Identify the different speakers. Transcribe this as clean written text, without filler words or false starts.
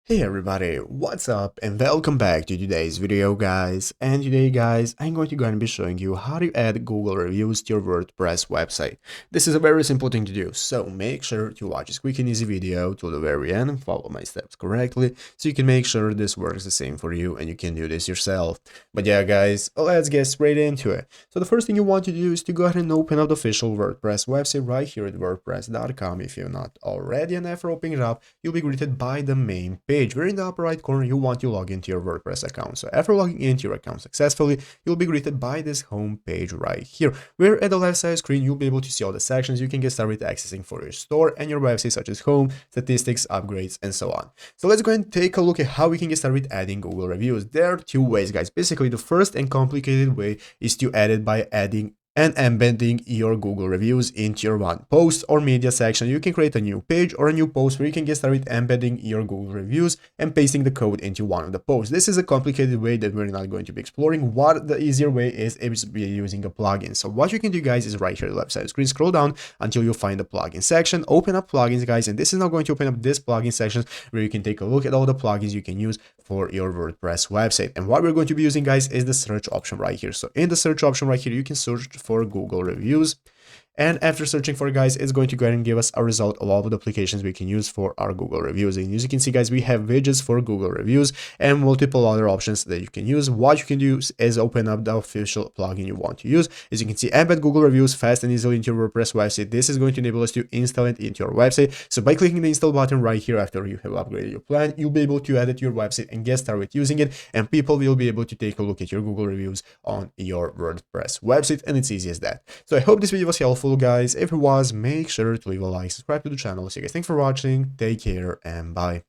Speaker 1: Hey everybody, what's up and welcome back to today's video guys. And today guys, I'm going to be showing you how to add Google reviews to your WordPress website. This is a very simple thing to do, so make sure to watch this quick and easy video till the very end and follow my steps correctly so you can make sure this works the same for you and you can do this yourself. But yeah guys, let's get straight into it. So the first thing you want to do is to go ahead and open up the official WordPress website right here at wordpress.com if you're not already, and after opening it up, you'll be greeted by the main page where in the upper right corner you want to log into your WordPress account. So after logging into your account successfully, you'll be greeted by this home page right here, where at the left side screen you'll be able to see all the sections you can get started accessing for your store and your website, such as home, statistics, upgrades, and so on. So let's go and take a look at how we can get started adding Google reviews. There are two ways, guys. Basically, the first and complicated way is to add it by adding and embedding your Google reviews into your one post or media section. You can create a new page or a new post where you can get started embedding your Google reviews and pasting the code into one of the posts. This is a complicated way that we're not going to be exploring. What the easier way is using a plugin. So what you can do, guys, is right here on the left side of the screen, scroll down until you find the plugin section, open up plugins, guys, and this is now going to open up this plugin section where you can take a look at all the plugins you can use for your WordPress website. And what we're going to be using, guys, is the search option right here. So in the search option right here, you can search for Google reviews. And after searching for it, guys, it's going to go ahead and give us a result of all of the applications we can use for our Google reviews. And as you can see, guys, we have widgets for Google reviews and multiple other options that you can use. What you can do is open up the official plugin you want to use. As you can see, embed Google reviews fast and easily into your WordPress website. This is going to enable us to install it into your website. So by clicking the install button right here after you have upgraded your plan, you'll be able to add it to your website and get started using it. And people will be able to take a look at your Google reviews on your WordPress website. And it's easy as that. So I hope this video was helpful, guys. If it was, make sure to leave a like, subscribe to the channel. So guys, thanks for watching, take care, and bye.